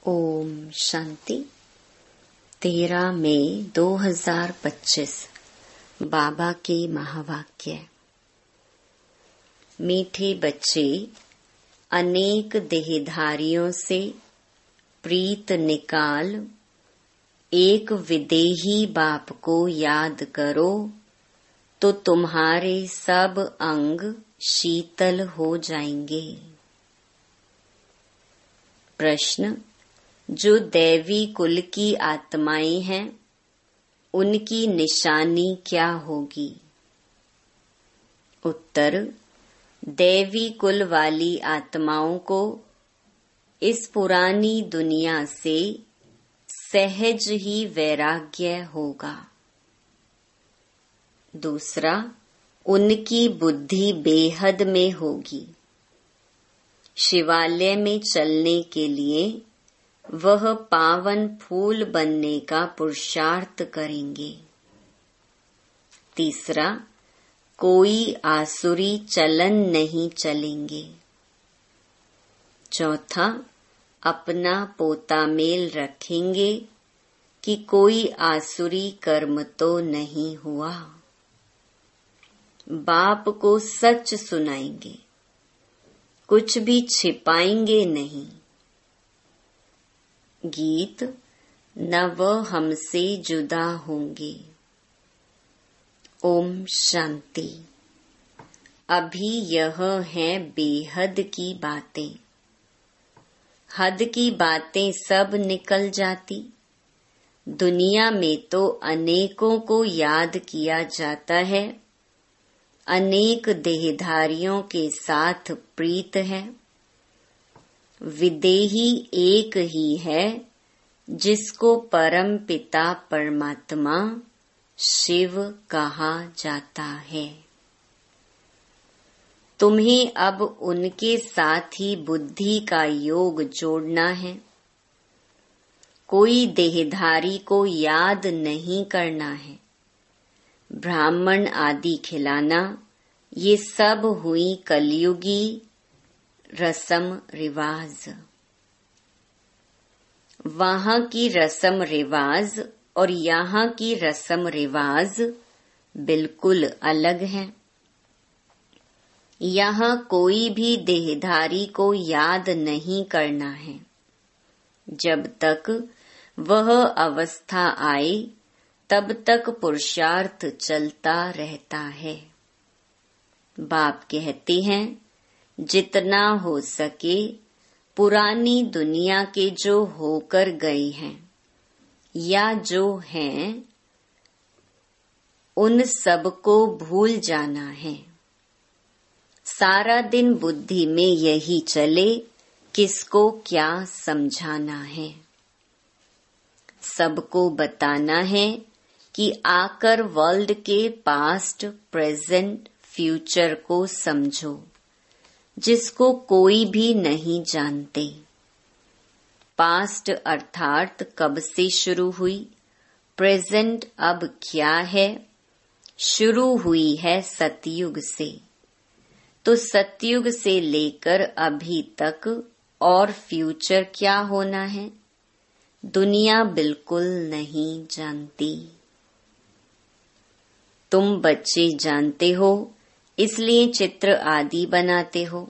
ओम शांति। 13 मई 2025 बाबा के महावाक्य। मीठे बच्चे, अनेक देहधारियों से प्रीत निकाल एक विदेही बाप को याद करो तो तुम्हारे सब अंग शीतल हो जाएंगे। प्रश्न: जो दैवी कुल की आत्माएं हैं उनकी निशानी क्या होगी? उत्तर: दैवी कुल वाली आत्माओं को इस पुरानी दुनिया से सहज ही वैराग्य होगा। दूसरा, उनकी बुद्धि बेहद में होगी। शिवालय में चलने के लिए वह पावन फूल बनने का पुरुषार्थ करेंगे। तीसरा, कोई आसुरी चलन नहीं चलेंगे। चौथा, अपना पोता मेल रखेंगे कि कोई आसुरी कर्म तो नहीं हुआ। बाप को सच सुनाएंगे, कुछ भी छिपाएंगे नहीं। गीत: न वह हमसे जुदा होंगे। ओम शांति। अभी यह है बेहद की बातें। हद की बातें सब निकल जाती। दुनिया में तो अनेकों को याद किया जाता है, अनेक देहधारियों के साथ प्रीत है। विदेही एक ही है जिसको परम पिता परमात्मा शिव कहा जाता है। तुम्हें अब उनके साथ ही बुद्धि का योग जोड़ना है। कोई देहधारी को याद नहीं करना है। ब्राह्मण आदि खिलाना, ये सब हुई कलयुगी रस्म रिवाज। वहाँ की रस्म रिवाज और यहाँ की रस्म रिवाज बिल्कुल अलग है। यहाँ कोई भी देहधारी को याद नहीं करना है। जब तक वह अवस्था आए तब तक पुरुषार्थ चलता रहता है। बाप कहते हैं, जितना हो सके पुरानी दुनिया के जो होकर गए हैं या जो हैं उन सबको भूल जाना है। सारा दिन बुद्धि में यही चले, किसको क्या समझाना है। सबको बताना है कि आकर वर्ल्ड के पास्ट, प्रेजेंट, फ्यूचर को समझो, जिसको कोई भी नहीं जानते। पास्ट अर्थात कब से शुरू हुई, प्रेजेंट अब क्या है। शुरू हुई है सतयुग से, तो सतयुग से लेकर अभी तक और फ्यूचर क्या होना है, दुनिया बिल्कुल नहीं जानती। तुम बच्चे जानते हो, इसलिए चित्र आदि बनाते हो।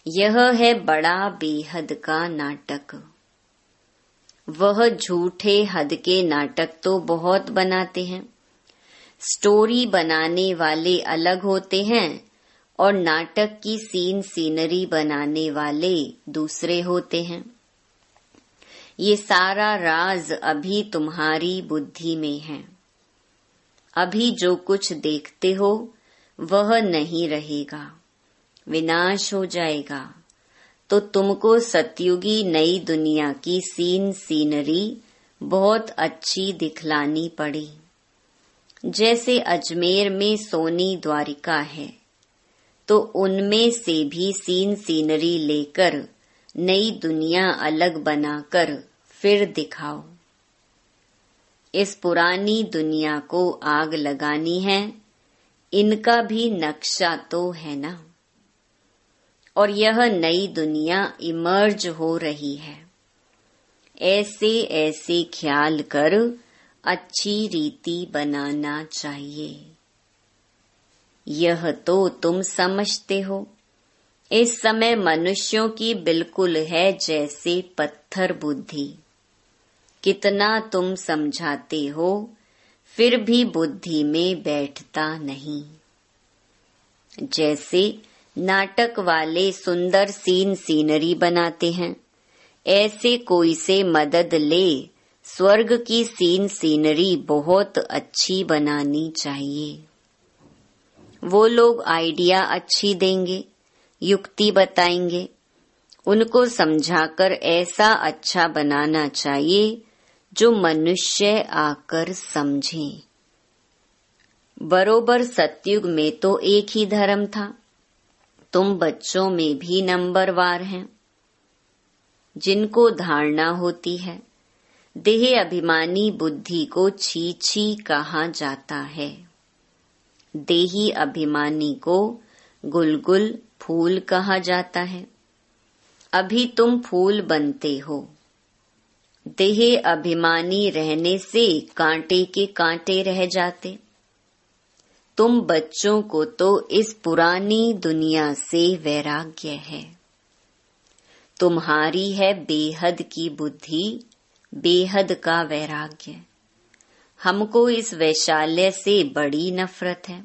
यह है बड़ा बेहद का नाटक। वह झूठे हद के नाटक तो बहुत बनाते हैं। स्टोरी बनाने वाले अलग होते हैं और नाटक की सीनरी बनाने वाले दूसरे होते हैं। ये सारा राज अभी तुम्हारी बुद्धि में है। अभी जो कुछ देखते हो वह नहीं रहेगा, विनाश हो जाएगा। तो तुमको सतयुगी नई दुनिया की सीनरी बहुत अच्छी दिखलानी पड़ी। जैसे अजमेर में सोनी द्वारिका है, तो उनमें से भी सीनरी लेकर नई दुनिया अलग बनाकर फिर दिखाओ। इस पुरानी दुनिया को आग लगानी है, इनका भी नक्शा तो है ना। और यह नई दुनिया इमर्ज हो रही है। ऐसे ऐसे ख्याल कर अच्छी रीति बनाना चाहिए। यह तो तुम समझते हो। इस समय मनुष्यों की बिल्कुल है जैसे पत्थर बुद्धि। कितना तुम समझाते हो फिर भी बुद्धि में बैठता नहीं। जैसे नाटक वाले सुंदर सीनरी बनाते हैं, ऐसे कोई से मदद ले स्वर्ग की सीनरी बहुत अच्छी बनानी चाहिए। वो लोग आइडिया अच्छी देंगे, युक्ति बताएंगे, उनको समझाकर ऐसा अच्छा बनाना चाहिए जो मनुष्य आकर समझे। बरोबर सतयुग में तो एक ही धर्म था। तुम बच्चों में भी नंबरवार हैं। जिनको धारणा होती है देह अभिमानी बुद्धि को छी कहा जाता है। देही अभिमानी को गुलगुल फूल कहा जाता है। अभी तुम फूल बनते हो। देह अभिमानी रहने से कांटे के कांटे रह जाते। तुम बच्चों को तो इस पुरानी दुनिया से वैराग्य है। तुम्हारी है बेहद की बुद्धि, बेहद का वैराग्य। हमको इस वैशाल्य से बड़ी नफरत है।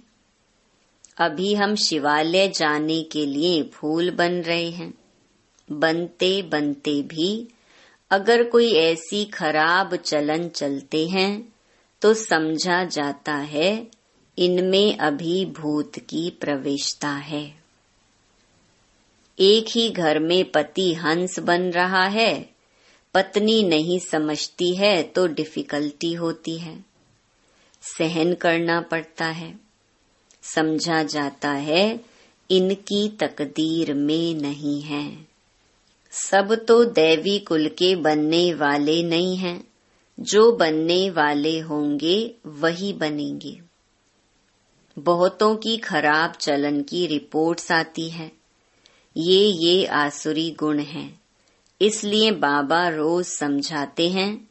अभी हम शिवालय जाने के लिए फूल बन रहे हैं। बनते बनते भी अगर कोई ऐसी खराब चलन चलते हैं तो समझा जाता है इनमें अभी भूत की प्रवेशता है। एक ही घर में पति हंस बन रहा है, पत्नी नहीं समझती है तो डिफिकल्टी होती है, सहन करना पड़ता है। समझा जाता है इनकी तकदीर में नहीं है। सब तो दैवी कुल के बनने वाले नहीं हैं। जो बनने वाले होंगे वही बनेंगे। बहुतों की खराब चलन की रिपोर्ट्स आती है। ये आसुरी गुण हैं। इसलिए बाबा रोज समझाते हैं,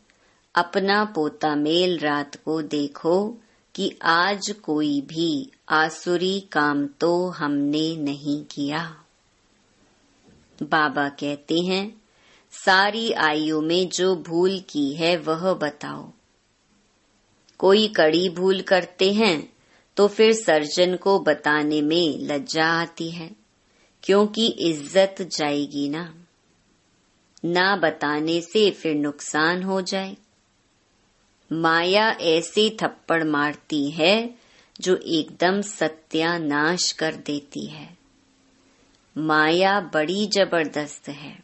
अपना पोता मेल रात को देखो कि आज कोई भी आसुरी काम तो हमने नहीं किया। बाबा कहते हैं, सारी आयु में जो भूल की है वह बताओ। कोई कड़ी भूल करते हैं तो फिर सर्जन को बताने में लज्जा आती है, क्योंकि इज्जत जाएगी ना बताने से फिर नुकसान हो जाए। माया ऐसे थप्पड़ मारती है जो एकदम सत्यानाश कर देती है। माया बड़ी जबरदस्त है।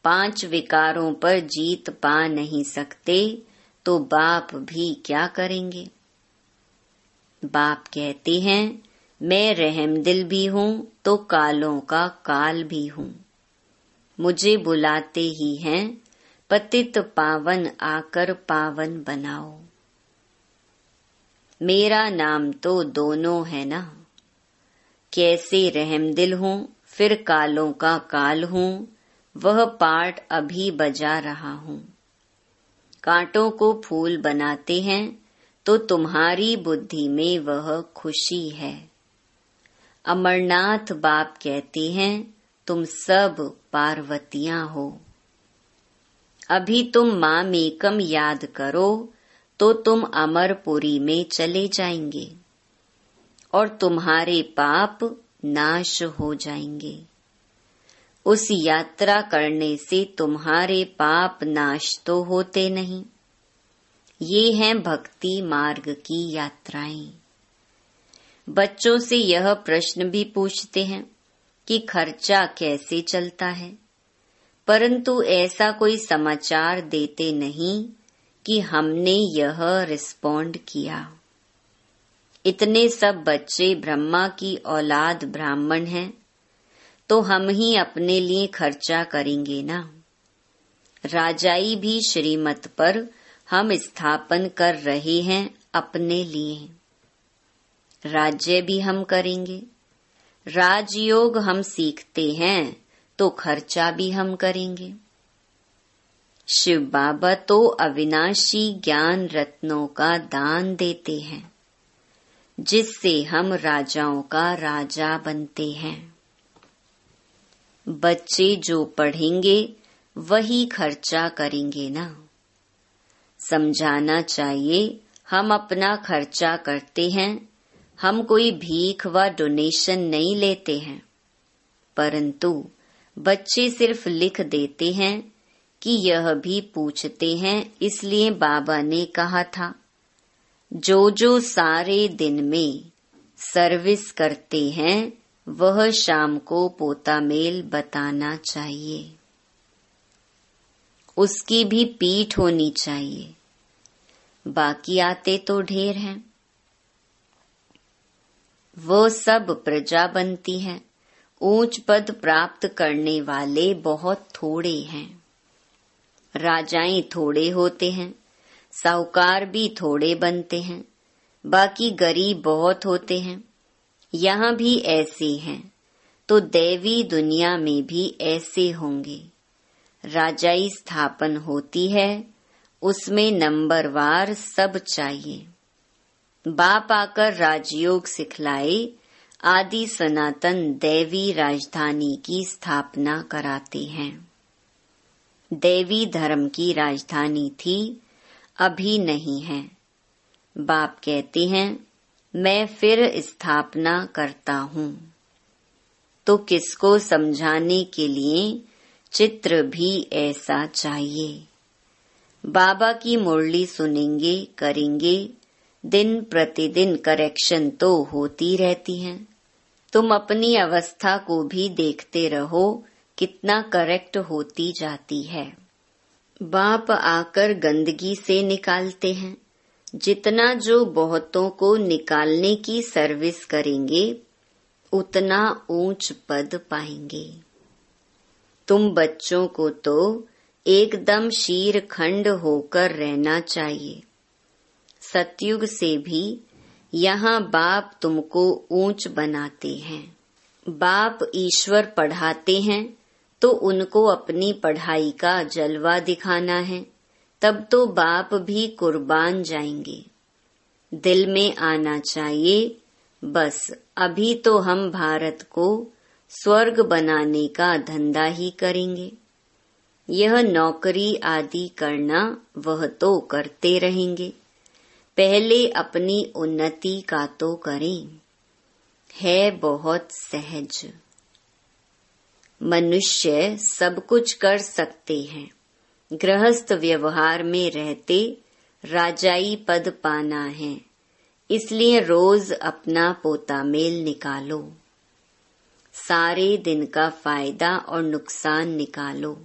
5 विकारों पर जीत पा नहीं सकते तो बाप भी क्या करेंगे। बाप कहते हैं, मैं रहमदिल भी हूँ तो कालों का काल भी हूँ। मुझे बुलाते ही हैं, पतित पावन आकर पावन बनाओ। मेरा नाम तो दोनों है ना। कैसे रहमदिल हूँ फिर कालों का काल हूँ, वह पाठ अभी बजा रहा हूँ। कांटों को फूल बनाते हैं तो तुम्हारी बुद्धि में वह खुशी है। अमरनाथ बाप कहते हैं, तुम सब पार्वतियां हो। अभी तुम माँ मेकम याद करो तो तुम अमरपुरी में चले जाएंगे और तुम्हारे पाप नाश हो जाएंगे। उस यात्रा करने से तुम्हारे पाप नाश तो होते नहीं। ये हैं भक्ति मार्ग की यात्राएं। बच्चों से यह प्रश्न भी पूछते हैं कि खर्चा कैसे चलता है, परंतु ऐसा कोई समाचार देते नहीं कि हमने यह रिस्पॉन्ड किया। इतने सब बच्चे ब्रह्मा की औलाद ब्राह्मण हैं तो हम ही अपने लिए खर्चा करेंगे ना। राजाई भी श्रीमत पर हम स्थापन कर रहे हैं अपने लिए। राज्य भी हम करेंगे। राजयोग हम सीखते हैं तो खर्चा भी हम करेंगे। शिव बाबा तो अविनाशी ज्ञान रत्नों का दान देते हैं, जिससे हम राजाओं का राजा बनते हैं। बच्चे जो पढ़ेंगे वही खर्चा करेंगे ना। समझाना चाहिए हम अपना खर्चा करते हैं, हम कोई भीख व डोनेशन नहीं लेते हैं, परंतु बच्चे सिर्फ लिख देते हैं कि यह भी पूछते हैं। इसलिए बाबा ने कहा था, जो जो सारे दिन में सर्विस करते हैं वह शाम को पोता मेल बताना चाहिए। उसकी भी पीठ होनी चाहिए। बाकी आते तो ढेर हैं, वो सब प्रजा बनती है। ऊंच पद प्राप्त करने वाले बहुत थोड़े हैं। राजाएं थोड़े होते हैं, साहूकार भी थोड़े बनते हैं, बाकी गरीब बहुत होते हैं। यहाँ भी ऐसे हैं, तो दैवी दुनिया में भी ऐसे होंगे। राजाई स्थापन होती है, उसमें नंबरवार सब चाहिए। बाप आकर राजयोग सिखलाए, आदि सनातन दैवी राजधानी की स्थापना कराते हैं। दैवी धर्म की राजधानी थी, अभी नहीं है। बाप कहते हैं, मैं फिर स्थापना करता हूँ। तो किसको समझाने के लिए चित्र भी ऐसा चाहिए। बाबा की मुरली सुनेंगे, करेंगे, दिन प्रतिदिन करेक्शन तो होती रहती है। तुम अपनी अवस्था को भी देखते रहो, कितना करेक्ट होती जाती है। बाप आकर गंदगी से निकालते हैं। जितना जो बहुतों को निकालने की सर्विस करेंगे, उतना ऊंच पद पाएंगे। तुम बच्चों को तो एकदम शीरखंड होकर रहना चाहिए। सतयुग से भी यहाँ बाप तुमको ऊंच बनाते हैं। बाप ईश्वर पढ़ाते हैं, तो उनको अपनी पढ़ाई का जलवा दिखाना है, तब तो बाप भी कुर्बान जाएंगे। दिल में आना चाहिए, बस अभी तो हम भारत को स्वर्ग बनाने का धंधा ही करेंगे। यह नौकरी आदि करना वह तो करते रहेंगे, पहले अपनी उन्नति का तो करें। है बहुत सहज। मनुष्य सब कुछ कर सकते हैं। गृहस्थ व्यवहार में रहते राजाई पद पाना है, इसलिए रोज अपना पोता मेल निकालो। सारे दिन का फायदा और नुकसान निकालो।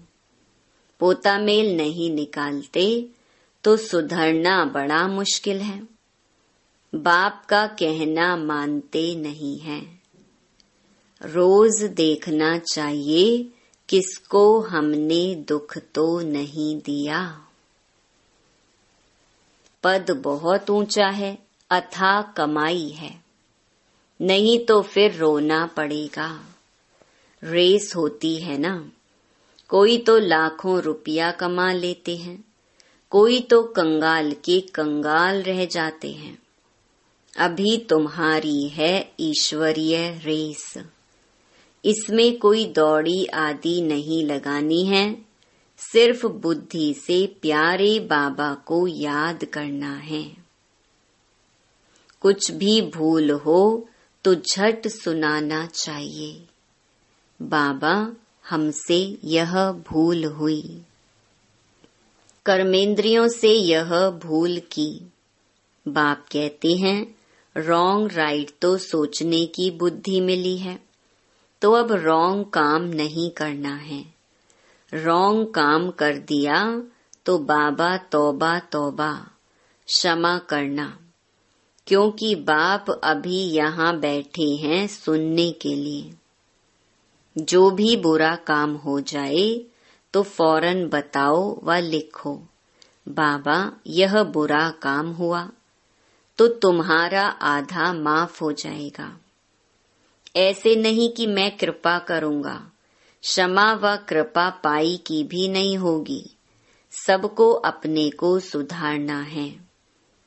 पोता मेल नहीं निकालते तो सुधरना बड़ा मुश्किल है। बाप का कहना मानते नहीं हैं। रोज देखना चाहिए किसको हमने दुख तो नहीं दिया। पद बहुत ऊंचा है, अथाह कमाई है, नहीं तो फिर रोना पड़ेगा। रेस होती है ना, कोई तो लाखों रुपया कमा लेते हैं, कोई तो कंगाल के कंगाल रह जाते हैं। अभी तुम्हारी है ईश्वरीय रेस, इसमें कोई दौड़ी आदि नहीं लगानी है, सिर्फ बुद्धि से प्यारे बाबा को याद करना है। कुछ भी भूल हो तो झट सुनाना चाहिए, बाबा हमसे यह भूल हुई। कर्मेंद्रियों से यह भूल की। बाप कहते हैं रॉन्ग राइट तो सोचने की बुद्धि मिली है, तो अब रॉन्ग काम नहीं करना है। रॉन्ग काम कर दिया तो बाबा तौबा तौबा क्षमा करना, क्योंकि बाप अभी यहाँ बैठे हैं सुनने के लिए। जो भी बुरा काम हो जाए तो फौरन बताओ व लिखो, बाबा यह बुरा काम हुआ, तो तुम्हारा आधा माफ हो जाएगा। ऐसे नहीं कि मैं कृपा करूंगा, क्षमा व कृपा पाई की भी नहीं होगी, सबको अपने को सुधारना है।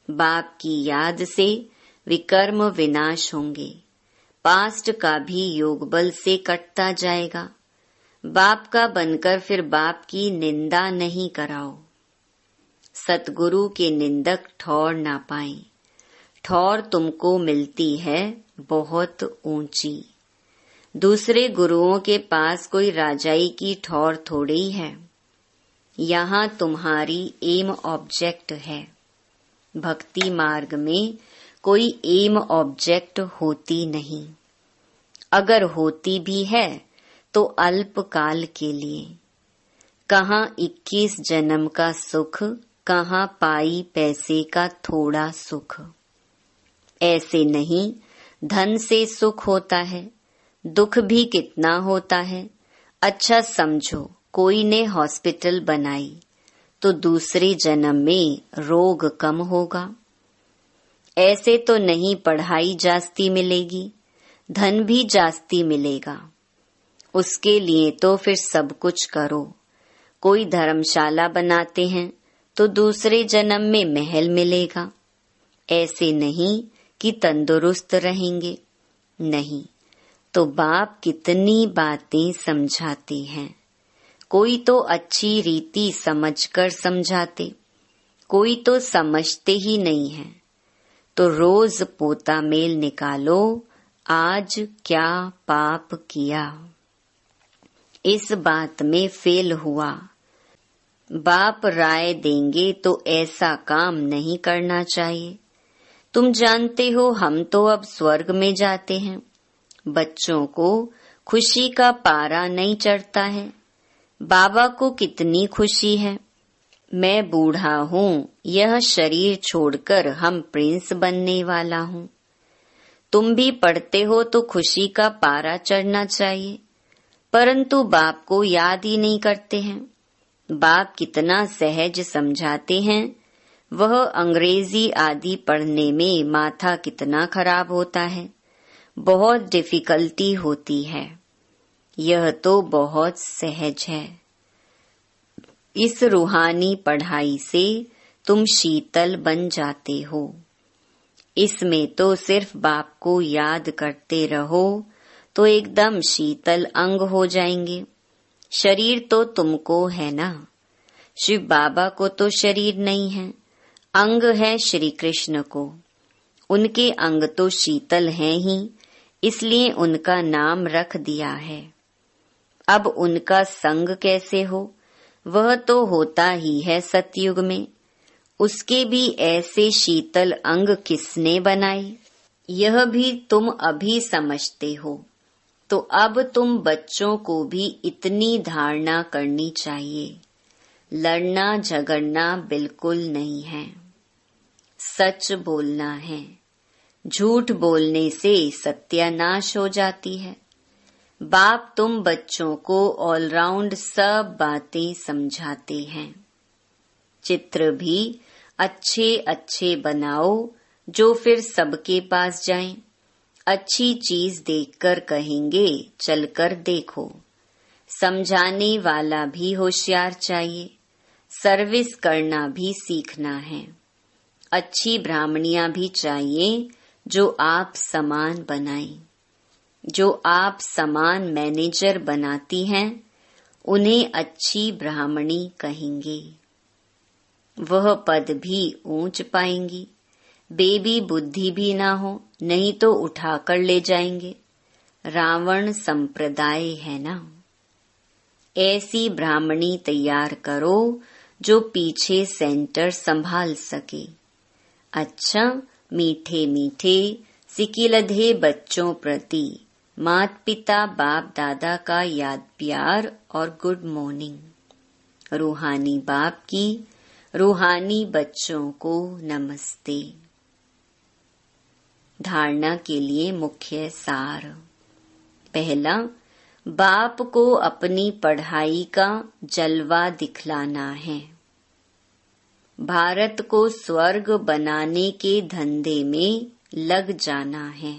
बाप की याद से विकर्म विनाश होंगे। पास्ट का भी योग बल से कटता जाएगा। बाप का बनकर फिर बाप की निंदा नहीं कराओ। सतगुरु के निंदक ठौर ना पाए। ठौर तुमको मिलती है बहुत ऊंची। दूसरे गुरुओं के पास कोई राजाई की ठौर थोड़ी है। यहाँ तुम्हारी एम ऑब्जेक्ट है। भक्ति मार्ग में कोई एम ऑब्जेक्ट होती नहीं। अगर होती भी है तो अल्प काल के लिए। कहाँ 21 जन्म का सुख, कहाँ पाई पैसे का थोड़ा सुख। ऐसे नहीं धन से सुख होता है, दुख भी कितना होता है। अच्छा समझो, कोई ने हॉस्पिटल बनाई तो दूसरे जन्म में रोग कम होगा। ऐसे तो नहीं पढ़ाई जास्ती मिलेगी, धन भी जास्ती मिलेगा। उसके लिए तो फिर सब कुछ करो। कोई धर्मशाला बनाते हैं तो दूसरे जन्म में महल मिलेगा। ऐसे नहीं कि तंदुरुस्त रहेंगे, नहीं तो बाप कितनी बातें समझाते हैं। कोई तो अच्छी रीति समझकर समझाते, कोई तो समझते ही नहीं है। तो रोज पोता मेल निकालो, आज क्या पाप किया। इस बात में फेल हुआ। बाप राय देंगे तो ऐसा काम नहीं करना चाहिए। तुम जानते हो हम तो अब स्वर्ग में जाते हैं। बच्चों को खुशी का पारा नहीं चढ़ता है। बाबा को कितनी खुशी है। मैं बूढ़ा हूँ, यह शरीर छोड़कर हम प्रिंस बनने वाला हूँ। तुम भी पढ़ते हो तो खुशी का पारा चढ़ना चाहिए, परंतु बाप को याद ही नहीं करते हैं। बाप कितना सहज समझाते हैं, वह अंग्रेजी आदि पढ़ने में माथा कितना खराब होता है। बहुत डिफिकल्टी होती है। यह तो बहुत सहज है। इस रूहानी पढ़ाई से तुम शीतल बन जाते हो। इसमें तो सिर्फ बाप को याद करते रहो तो एकदम शीतल अंग हो जाएंगे। शरीर तो तुमको है ना, शिव बाबा को तो शरीर नहीं है, अंग है श्री कृष्ण को। उनके अंग तो शीतल हैं ही, इसलिए उनका नाम रख दिया है। अब उनका संग कैसे हो, वह तो होता ही है सतयुग में। उसके भी ऐसे शीतल अंग किसने बनाए, यह भी तुम अभी समझते हो। तो अब तुम बच्चों को भी इतनी धारणा करनी चाहिए। लड़ना झगड़ना बिल्कुल नहीं है, सच बोलना है। झूठ बोलने से सत्यानाश हो जाती है। बाप तुम बच्चों को ऑलराउंड सब बातें समझाते हैं। चित्र भी अच्छे अच्छे बनाओ जो फिर सबके पास जाएं। अच्छी चीज देखकर कहेंगे चलकर देखो। समझाने वाला भी होशियार चाहिए। सर्विस करना भी सीखना है। अच्छी ब्राह्मणियां भी चाहिए जो आप समान बनाएं। जो आप समान मैनेजर बनाती हैं उन्हें अच्छी ब्राह्मणी कहेंगे। वह पद भी ऊंच पाएंगी। बेबी बुद्धि भी ना हो, नहीं तो उठाकर ले जाएंगे। रावण संप्रदाय है ना। ऐसी ब्राह्मणी तैयार करो जो पीछे सेंटर संभाल सके। अच्छा, मीठे मीठे सिकिलधे बच्चों प्रति माता पिता बाप दादा का याद प्यार और गुड मॉर्निंग। रूहानी बाप की रूहानी बच्चों को नमस्ते। धारणा के लिए मुख्य सार। पहला, बाप को अपनी पढ़ाई का जलवा दिखलाना है। भारत को स्वर्ग बनाने के धंधे में लग जाना है।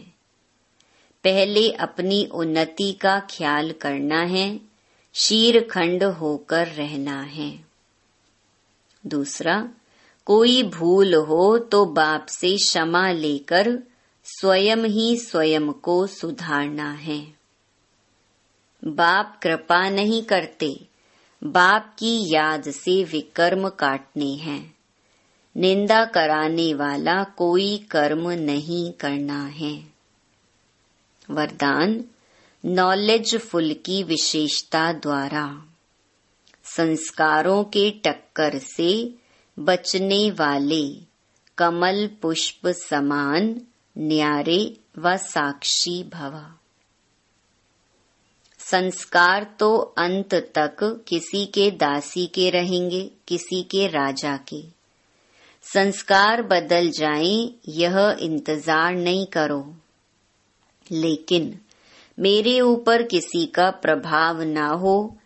पहले अपनी उन्नति का ख्याल करना है, शीरखंड होकर रहना है। दूसरा, कोई भूल हो तो बाप से क्षमा लेकर स्वयं ही स्वयं को सुधारना है। बाप कृपा नहीं करते, बाप की याद से विकर्म काटने हैं। निंदा कराने वाला कोई कर्म नहीं करना है। वरदान, नॉलेजफुल की विशेषता द्वारा संस्कारों के टक्कर से बचने वाले कमल पुष्प समान न्यारे व साक्षी भव। संस्कार तो अंत तक किसी के दासी के रहेंगे, किसी के राजा के। संस्कार बदल जाएं, यह इंतजार नहीं करो। लेकिन मेरे ऊपर किसी का प्रभाव ना हो,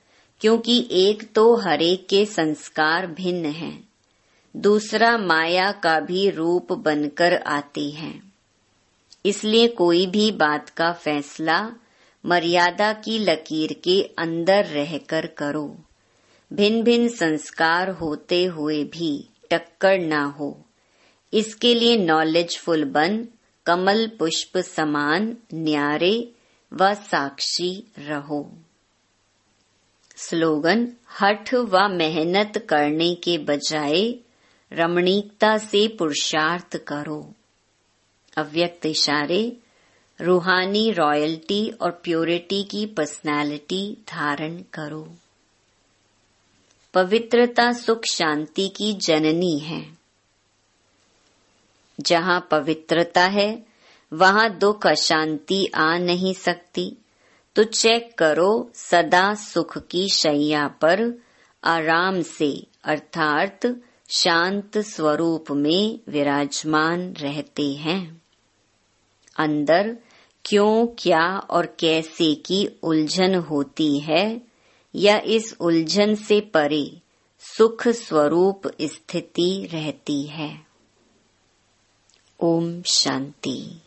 क्योंकि एक तो हरेक के संस्कार भिन्न हैं, दूसरा माया का भी रूप बनकर आते हैं। इसलिए कोई भी बात का फैसला मर्यादा की लकीर के अंदर रहकर करो। भिन्न भिन्न संस्कार होते हुए भी टक्कर ना हो, इसके लिए नॉलेजफुल बन कमल पुष्प समान न्यारे व साक्षी रहो। स्लोगन, हठ व मेहनत करने के बजाय रमणीकता से पुरुषार्थ करो। अव्यक्त इशारे, रूहानी रॉयल्टी और प्योरिटी की पर्सनालिटी धारण करो। पवित्रता सुख शांति की जननी है। जहाँ पवित्रता है वहाँ दुख अशांति आ नहीं सकती। तो चेक करो, सदा सुख की शैया पर आराम से अर्थात शांत स्वरूप में विराजमान रहते हैं। अंदर क्यों, क्या और कैसे की उलझन होती है, या इस उलझन से परे सुख स्वरूप स्थिति रहती है। ओम शांति।